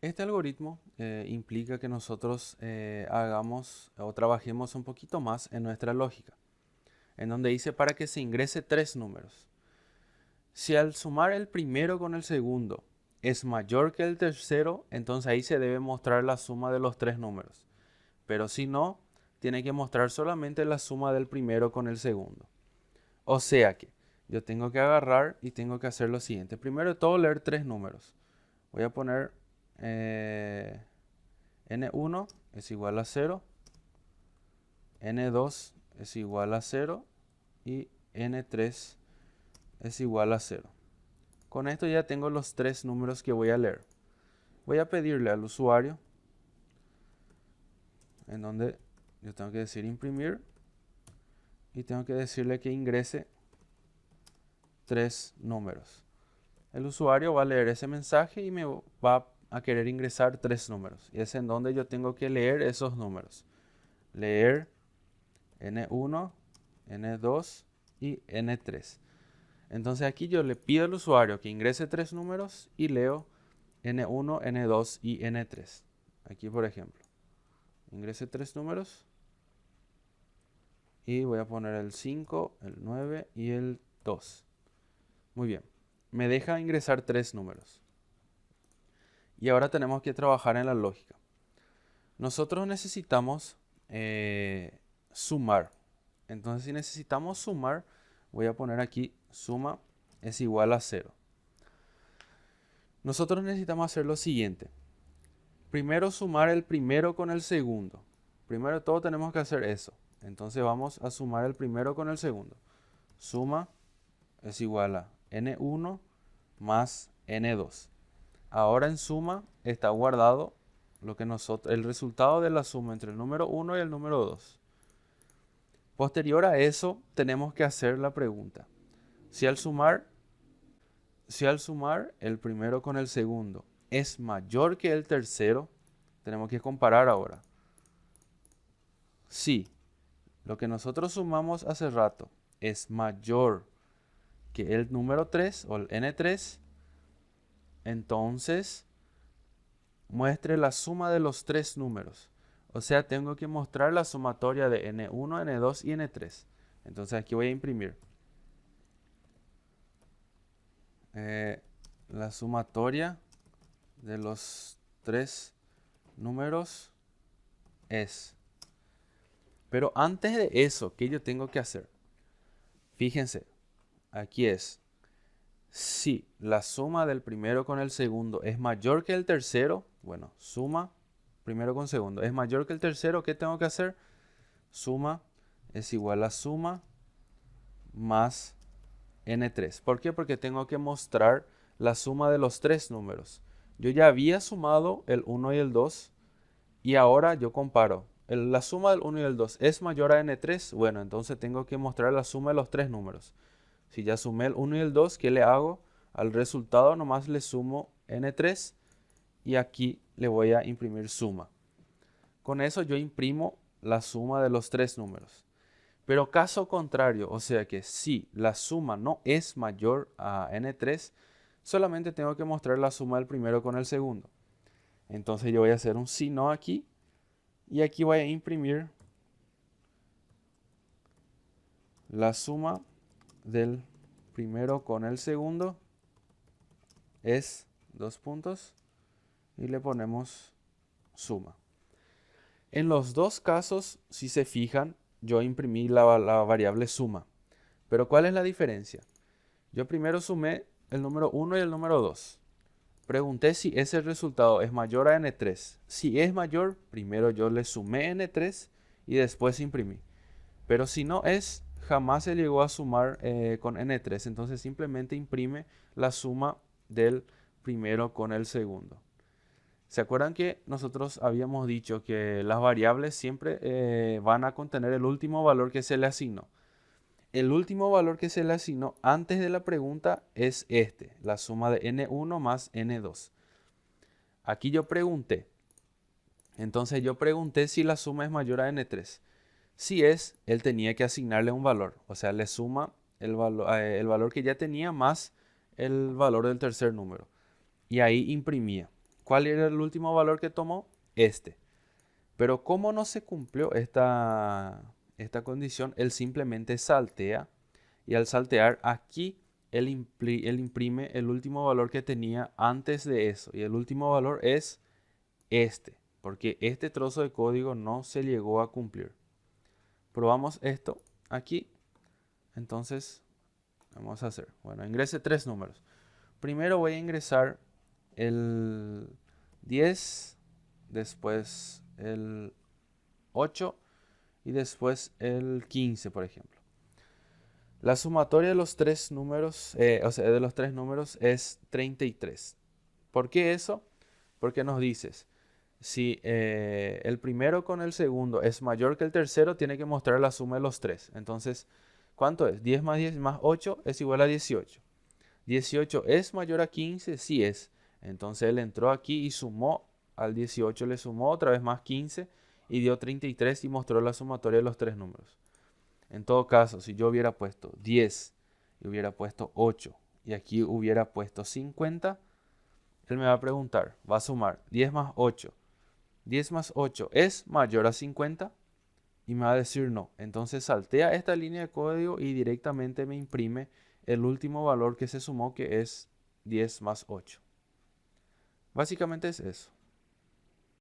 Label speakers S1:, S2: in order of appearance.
S1: Este algoritmo implica que nosotros hagamos o trabajemos un poquito más en nuestra lógica, en donde dice para que se ingrese tres números. Si al sumar el primero con el segundo es mayor que el tercero, entonces ahí se debe mostrar la suma de los tres números. Pero si no, tiene que mostrar solamente la suma del primero con el segundo. O sea que yo tengo que agarrar y tengo que hacer lo siguiente. Primero de todo, leer tres números. Voy a poner eh, n1 es igual a 0, n2 es igual a 0 y n3 es igual a 0. Con esto ya tengo los tres números que voy a leer. Voy a pedirle al usuario, en donde yo tengo que decir imprimir, y tengo que decirle que ingrese tres números. El usuario va a leer ese mensaje y me va a querer ingresar tres números. Y es en donde yo tengo que leer esos números. Leer N1, N2 y N3. Entonces aquí yo le pido al usuario que ingrese tres números y leo N1, N2 y N3. Aquí por ejemplo, ingrese tres números y voy a poner el 5, el 9 y el 2. Muy bien, me deja ingresar tres números. Y ahora tenemos que trabajar en la lógica. Nosotros necesitamos sumar. Entonces si necesitamos sumar, voy a poner aquí suma es igual a 0. Nosotros necesitamos hacer lo siguiente. Primero sumar el primero con el segundo. Primero de todo tenemos que hacer eso. Entonces vamos a sumar el primero con el segundo. Suma es igual a n1 más n2. Ahora en suma está guardado el resultado de la suma entre el número 1 y el número 2. Posterior a eso tenemos que hacer la pregunta. Si al sumar, si al sumar el primero con el segundo es mayor que el tercero, tenemos que comparar ahora. Si lo que nosotros sumamos hace rato es mayor que el número 3 o el n3, entonces muestre la suma de los tres números. O sea, tengo que mostrar la sumatoria de n1, n2 y n3. Entonces aquí voy a imprimir. La sumatoria de los tres números es. Pero antes de eso, ¿qué yo tengo que hacer? Fíjense, aquí es. Si la suma del primero con el segundo es mayor que el tercero, bueno, suma primero con segundo es mayor que el tercero, ¿qué tengo que hacer? Suma es igual a suma más n3. ¿Por qué? Porque tengo que mostrar la suma de los tres números. Yo ya había sumado el 1 y el 2 y ahora yo comparo. La suma del 1 y el 2 es mayor a n3, bueno, entonces tengo que mostrar la suma de los tres números. Si ya sumé el 1 y el 2, ¿qué le hago? Al resultado nomás le sumo n3 y aquí le voy a imprimir suma. Con eso yo imprimo la suma de los tres números. Pero caso contrario, o sea que si la suma no es mayor a n3, solamente tengo que mostrar la suma del primero con el segundo. Entonces yo voy a hacer un si no aquí y aquí voy a imprimir la suma del primero con el segundo es dos puntos y le ponemos suma. En los dos casos, si se fijan, yo imprimí la variable suma. Pero ¿cuál es la diferencia? Yo primero sumé el número 1 y el número 2. Pregunté si ese resultado es mayor a n3. Si es mayor, primero yo le sumé n3 y después imprimí. Pero si no es, jamás se llegó a sumar con n3. Entonces simplemente imprime la suma del primero con el segundo. ¿Se acuerdan que nosotros habíamos dicho que las variables siempre van a contener el último valor que se le asignó? El último valor que se le asignó antes de la pregunta es este, la suma de n1 más n2. Aquí yo pregunté. Entonces yo pregunté si la suma es mayor a n3. Si es, él tenía que asignarle un valor. O sea, le suma el valor que ya tenía más el valor del tercer número. Y ahí imprimía. ¿Cuál era el último valor que tomó? Este. Pero como no se cumplió esta condición, él simplemente saltea. Y al saltear aquí, él imprime el último valor que tenía antes de eso. Y el último valor es este. Porque este trozo de código no se llegó a cumplir. Probamos esto aquí. Entonces, vamos a hacer. Bueno, ingrese 3 números. Primero voy a ingresar el 10, después el 8 y después el 15, por ejemplo. La sumatoria de los tres números, de los tres números es 33. ¿Por qué eso? Porque nos dices, si el primero con el segundo es mayor que el tercero, tiene que mostrar la suma de los tres. Entonces, ¿cuánto es? 10 más 10 más 8 es igual a 18. 18 es mayor a 15, sí es. Entonces él entró aquí y sumó al 18, le sumó otra vez más 15 y dio 33 y mostró la sumatoria de los tres números. En todo caso, si yo hubiera puesto 10 y hubiera puesto 8 y aquí hubiera puesto 50, él me va a preguntar, va a sumar 10 más 8. 10 más 8 es mayor a 50 y me va a decir no. Entonces saltea esta línea de código y directamente me imprime el último valor que se sumó, que es 10 más 8. Básicamente es eso.